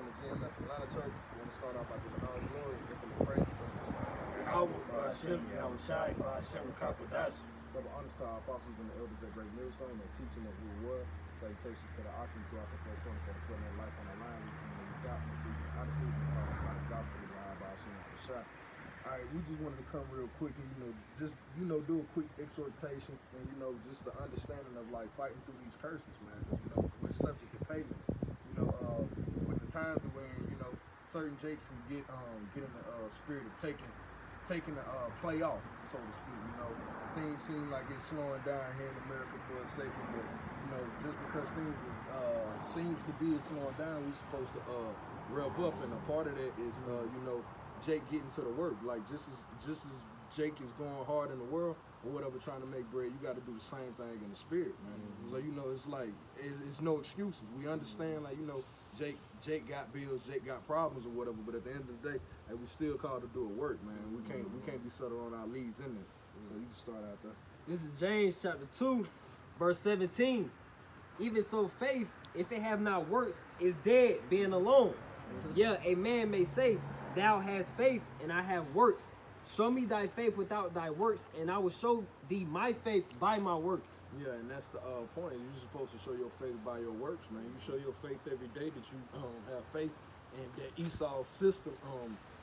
the gym, that's Atlanta Church. We want to start off by giving all glory and infinite praises unto Yahweh, Ba'ashem, Yahweh Shai, Ba'ashem, Kakodash. double honors to our apostles and the elders at Great Millstone, their teaching of who were. Salutations to the Akim throughout the four corners that are putting their life on the line. We came and we got in season, out of season, and prophesy the gospel of Yahweh Ba'ashem, Yahweh Shai. All right, we just wanted to come real quick and, just, do a quick exhortation and, just the understanding of, like, fighting through these curses, man. We're subject to payments. With the times that we're in, certain jakes can get in the spirit of taking the play off, so to speak. Things seem like it's slowing down here in America for a second, but, just because things seems to be slowing down, we're supposed to rev up, and a part of that is, Jake getting to the work. Like just as Jake is going hard in the world or whatever, trying to make bread, you got to do the same thing in the spirit, man. So it's like it's no excuses. We understand, like Jake got bills, Jake got problems or whatever, but at the end of the day, we still called to do a work, man. We can't be settled on our leads in there. So you can start out there. This is James chapter 2, verse 17. Even so, faith, if it have not works, is dead, being alone. Yeah, a man may say, thou hast faith, and I have works. Show me thy faith without thy works, and I will show thee my faith by my works. Yeah, and that's the point. You're supposed to show your faith by your works, man. You show your faith every day that you have faith, and that Esau's system,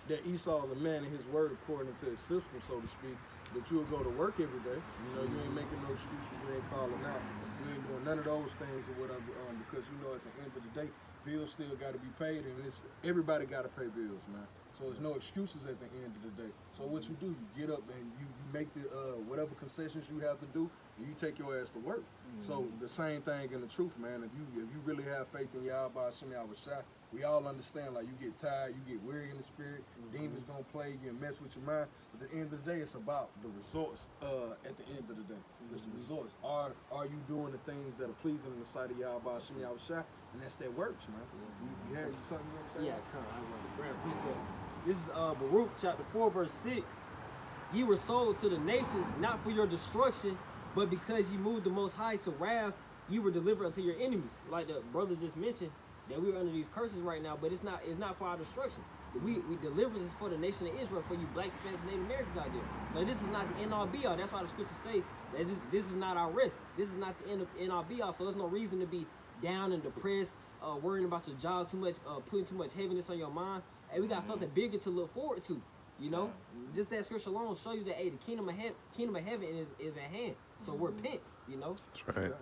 that Esau is a man in his word according to his system, so to speak, that you'll go to work every day. You ain't making no excuses, you ain't calling out. You ain't doing none of those things or whatever, because at the end of the day, bills still got to be paid, and everybody got to pay bills, man. So there's no excuses at the end of the day. So what you do, you get up and you make the whatever concessions you have to do, and you take your ass to work. So the same thing in the truth, man. If you really have faith in Yahweh Ba'ashem, Yahweh Shai, we all understand, like, you get tired, you get weary in the spirit, demons gonna play you and mess with your mind. But at the end of the day, it's about the results at the end of the day. It's the results. Are you doing the things that are pleasing in the sight of Yahweh Ba'ashem, Yahweh Shai? And that's that works, man. You heard something you want to say? Yeah, come on, I want to grab a precept. This is Baruch chapter 4, verse 6. Ye were sold to the nations, not for your destruction, but because ye moved the Most High to wrath, ye were delivered unto your enemies. Like the brother just mentioned, that we are under these curses right now, but it's not for our destruction. We deliverance is for the nation of Israel, for you black, Spanish, Native Americans out there. So this is not the end all be all. That's why the scriptures say that this is not our rest. This is not the end all be all. So there's no reason to be down and depressed, worrying about your job too much, putting too much heaviness on your mind. Hey, we got something bigger to look forward to. Just that scripture alone show you that the kingdom of heaven is at hand. So repent. That's right.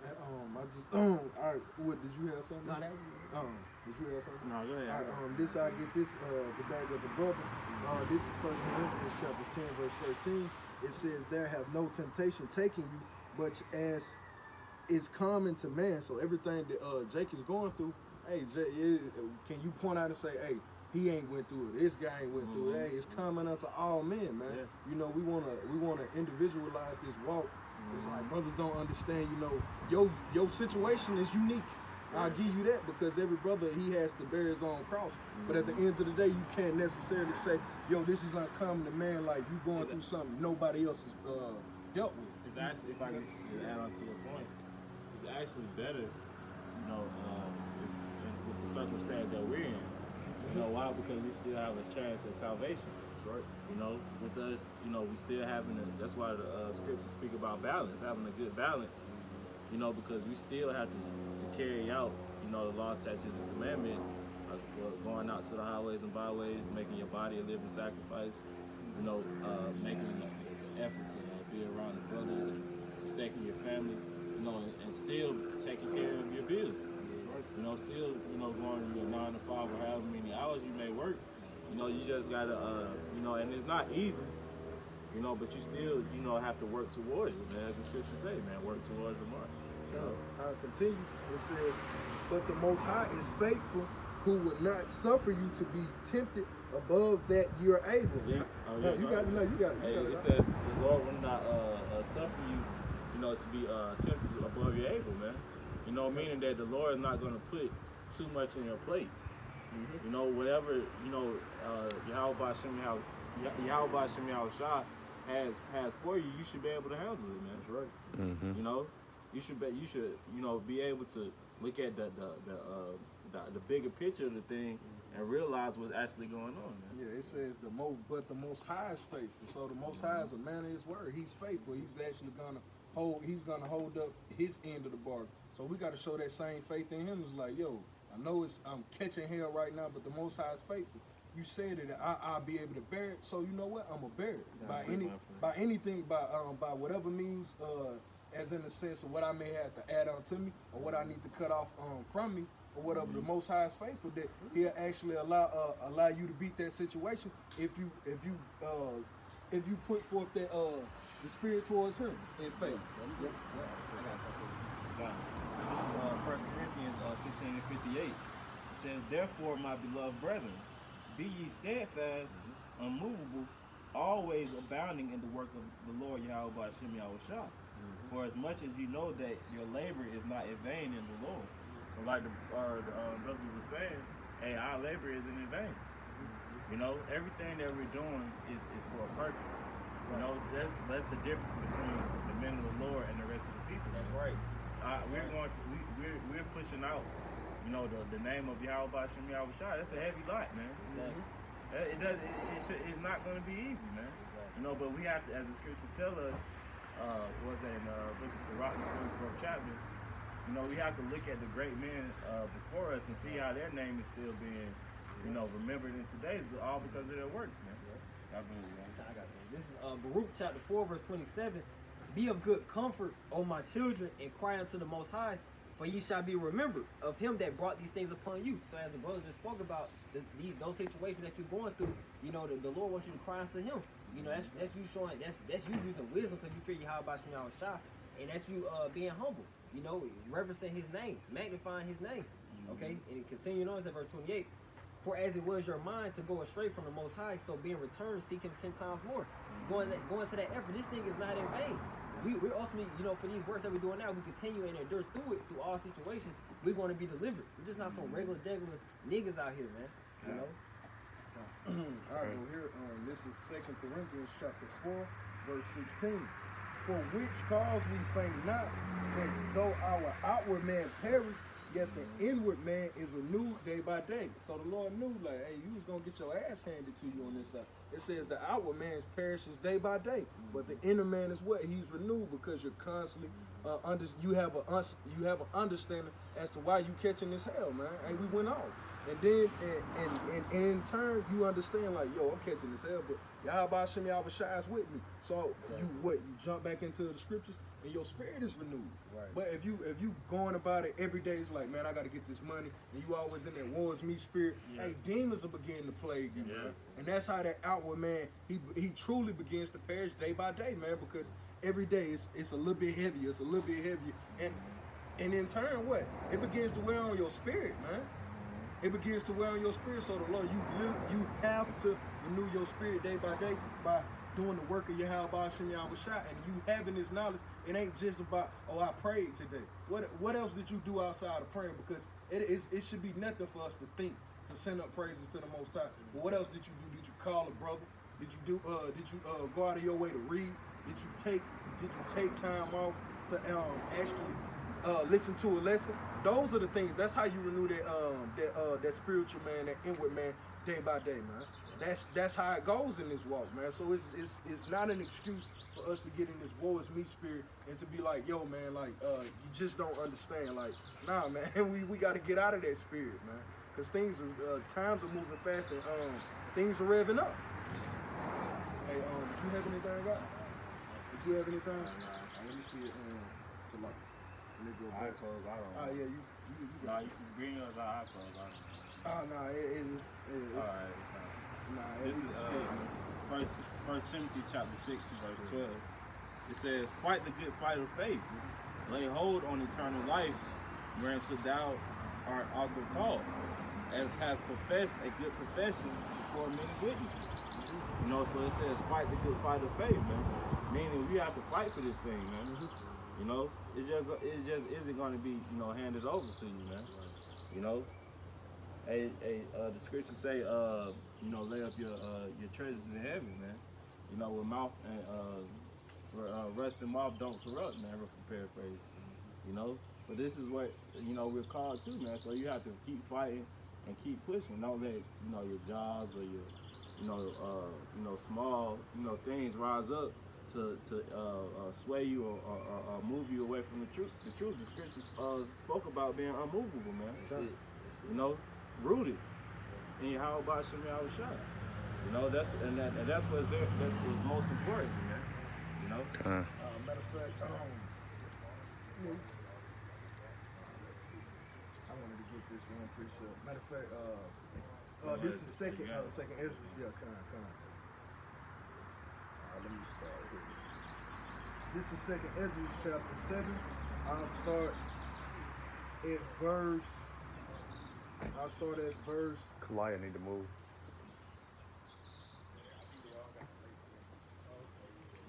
I just all right. What did you have something? No, that was did you have something? no. Go ahead. All right, I get this to back up the brother. This is 1 Corinthians chapter 10, verse 13. It says, "There have no temptation taking you, but as is common to man." So everything that Jake is going through, hey, can you point out and say, hey, he ain't went through it, this guy ain't went through it. Hey, it's common unto all men, man. Yeah. We wanna individualize this walk. It's like brothers don't understand, your situation is unique. I'll give you that, because every brother, he has to bear his own cross. But at the end of the day, you can't necessarily say, yo, this is uncommon to man, like you going through something nobody else has dealt with. It's actually, if I can add on to your point, it's actually better, with the circumstance that we're in. Why? Because we still have a chance at salvation. That's right. With us, we still having that's why the scriptures speak about balance, having a good balance. Because we still have to carry out, the law, statutes, and commandments, going out to the highways and byways, making your body a living sacrifice, making an effort to be around the brothers and forsaking your family, and still taking care of your bills. Still, going to your 9 to 5 or however many hours you may work. You just gotta, and it's not easy, but you still, have to work towards it, man. As the scriptures say, man, work towards the mark. I'll continue. It says, "But the Most High is faithful, who would not suffer you to be tempted above that you're able." See? You got it. Hey, it says the Lord will not suffer you, to be tempted above your able, man. Meaning that the Lord is not going to put too much in your plate. Whatever, Yahweh Ba'ashem, Yahweh Shai has for you, you should be able to handle it, man. That's right. You should be able to look at the the bigger picture of the thing and realize what's actually going on, man. Yeah, it says the Most High is faithful. So the Most High is a man of His word. He's faithful. He's actually gonna hold up His end of the bargain. So we got to show that same faith in Him. It's like, yo, I know I'm catching hell right now, but the Most High is faithful. You said it, I'll be able to bear it. So you know what? I'm gonna bear it by anything, by whatever means, as in the sense of what I may have to add on to me or what I need to cut off from me. Or whatever, the Most High is faithful that He'll actually allow you to beat that situation if you put forth that the spirit towards Him in faith. I got something. This is 1 Corinthians 15 and 58. It says, "Therefore, my beloved brethren, be ye steadfast, unmovable, always abounding in the work of the Lord Yahweh Hashem Yahushua. For as much as you know that your labor is not in vain in the Lord." So like the brother was saying, hey, our labor isn't in vain. You know, everything that we're doing is for a purpose. You know, that's the difference between the men of the Lord and the rest of the people. That's right. We're pushing out, you know, the name of Yahweh Hashem Yahushua. That's a heavy lot, man. Exactly. It's not going to be easy, man. You know, but we have to, as the scriptures tell us, was that in book of Sirach, the 24th chapter, you know, we have to look at the great men before us and see how their name is still being, you know, remembered in today's, but all because of their works, man. I got something. This is Baruch chapter 4, verse 27. "Be of good comfort, O my children, and cry unto the Most High, for ye shall be remembered of Him that brought these things upon you." So as the brother just spoke about, those situations that you're going through, you know, the Lord wants you to cry unto Him. You know, that's you showing, that's you using wisdom because you figure how about Shema Shah, and that's you being humble. You know, reverencing His name, magnifying His name. Okay, and continuing on, at verse 28. "For as it was your mind to go astray from the Most High, so being returned, seek Him 10 times more." Going to that effort. This thing is not in vain. We're ultimately, you know, for these works that we're doing now, we continue and endure through it, through all situations. We're going to be delivered. We're just not some regular niggas out here, man. You know. All right, well here, this is 2 Corinthians chapter 4, verse 16. "For which cause we faint not, that though our outward man perish, yet the inward man is renewed day by day." So the Lord knew, like, hey, you was gonna get your ass handed to you on this side. It says the outward man perishes day by day, but the inner man is what? He's renewed because you're constantly you have an understanding as to why you catching this hell, man. And we went off. And then, and in turn, you understand, like, yo, I'm catching this hell, but Yahweh Hashem Yahushua is with me. So you jump back into the scriptures, and your spirit is renewed. Right. But if you going about it every day, it's like, man, I got to get this money, and you always in that wars me spirit. Hey, demons will begin to plague you, man. And that's how that outward man, he truly begins to perish day by day, man, because every day it's a little bit heavier, and in turn, what? It begins to wear on your spirit, man. It begins to wear on your spirit. So the Lord, you have to renew your spirit day by day by doing the work of Yahweh Hashem Yahushua, and you having this knowledge. It ain't just about, oh, I prayed today. What else did you do outside of praying? Because it should be nothing for us to think to send up praises to the Most High. But what else did you do? Did you call a brother? Did you go out of your way to read? Did you take time off to actually listen to a lesson? Those are the things. That's how you renew that spiritual man, that inward man, day by day, man. That's how it goes in this walk, man. So it's not an excuse for us to get in this woe is me spirit and to be like, yo, man, like you just don't understand. Like, nah, man, we got to get out of that spirit, man, because times are moving fast and things are revving up. Hey, did you have anything, right? Did you have anything? Let me see it. So like. I close, I don't know. Yeah, you Nah, you can bring us our iPhones, I don't know. No, it is. Alright, Nah, this is First Timothy chapter 6, verse 12. It says, "Fight the good fight of faith. Lay hold on eternal life, whereunto thou art also called, as has professed a good profession before many witnesses." You know, so it says, fight the good fight of faith, man. Meaning we have to fight for this thing, man. You know, it just isn't going to be, you know, handed over to you, man. You know, the scriptures say, you know, lay up your treasures in heaven, man. You know, where mouth and rust and mouth don't corrupt, man. If I paraphrase, you know. But this is what, you know, we're called to, man. So you have to keep fighting and keep pushing. Don't let, you know, your jobs or your, small, things rise up to sway you or move you away from the truth. The truth, the scriptures spoke about being unmovable, man. That's it. You know, rooted in how about Shemi Awashai. You know, that's what's there. That's what's most important, man. You know. Matter of fact, let's see. I wanted to get this one precept. Matter of fact, this is second Ezra. Yeah, come on. Let me start here. This is second Ezra chapter 7. I'll start at verse. Kalaya need to move.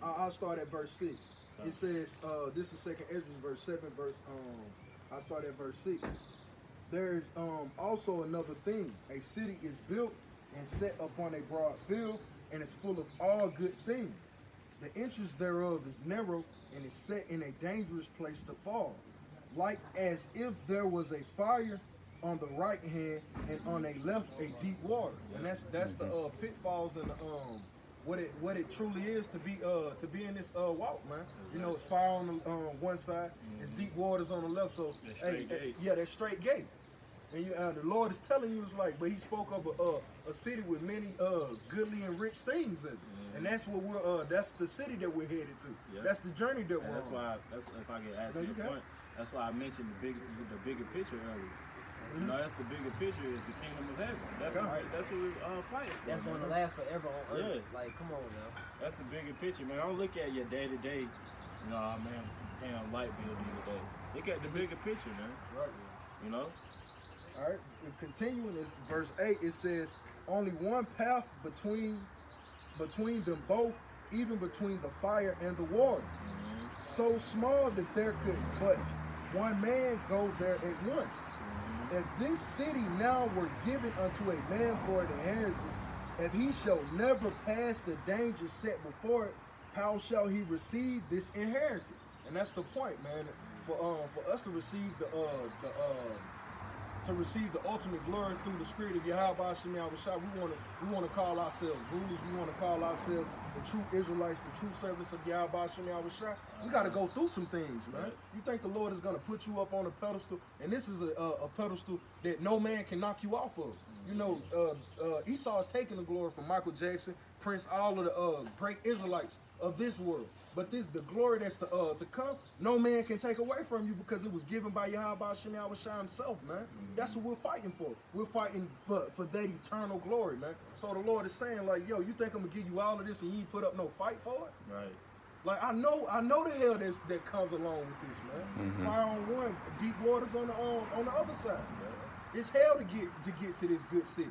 I'll start at verse 6. It says, this is second Ezra verse 7, I'll start at verse 6. There is also another thing. A city is built and set upon a broad field, and is full of all good things. The entrance thereof is narrow, and is set in a dangerous place to fall, like as if there was a fire on the right hand, and on a left a deep water. And that's the pitfalls and what it truly is to be in this walk, man. You know, it's fire on the one side, it's deep waters on the left. So that's straight gate. And the Lord is telling you, it's like, but He spoke of a city with many goodly and rich things in it. And that's what that's the city that we're headed to. Yeah. That's the journey that we're on. That's if I can add to your point. That's why I mentioned the bigger picture earlier. You know, that's the bigger picture is the kingdom of heaven. That's what we're fighting for. That's going to last forever on earth. Yeah. Like, come on now. That's the bigger picture, man. Don't look at your day to day. You know, man, paying a light bill the other day. Look at the bigger picture, man. Right. You know. All right. And continuing this verse 8, it says, "Only one path between them both, even between the fire and the water, so small that there could but one man go there at once. If this city now were given unto a man for an inheritance, if he shall never pass the danger set before it, how shall he receive this inheritance?" And that's the point, man. For us to receive the ultimate glory through the Spirit of Yahweh Shemi Awashai, we want to call ourselves rulers. We want to call ourselves the true Israelites, the true servants of Yahweh Shemi Awashai. We got to go through some things, man. Right. You think the Lord is going to put you up on a pedestal, and this is a pedestal that no man can knock you off of. You know, Esau is taking the glory from Michael Jackson, Prince, all of the great Israelites of this world. But the glory that's to come, no man can take away from you, because it was given by Yahweh Shemi Awashai Himself, man. That's what we're fighting for. We're fighting for that eternal glory, man. So the Lord is saying, like, yo, you think I'm gonna give you all of this and you ain't put up no fight for it? Right. Like, I know the hell that comes along with this, man. Fire on one, deep waters on the other side. Yeah. It's hell to get to this good city.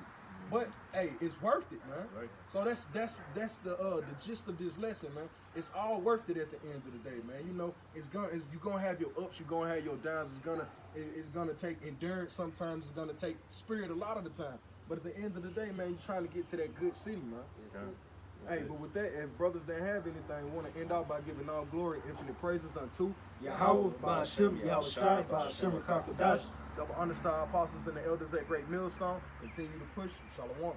But hey, it's worth it, man. Right. So that's the gist of this lesson, man. It's all worth it at the end of the day, man. You know, you're gonna have your ups, you're gonna have your downs. It's gonna take endurance. Sometimes it's gonna take spirit a lot of the time. But at the end of the day, man, you're trying to get to that good city, man. Yeah. Hey, but with that, if brothers didn't have anything, we want to end off by giving all glory, infinite praises unto Yahweh, Ba'ashem, Yahushai, Ba'ashem, Kakadash, double understar apostles and the elders at Great Millstone. Continue to push. Shalom. Shalom.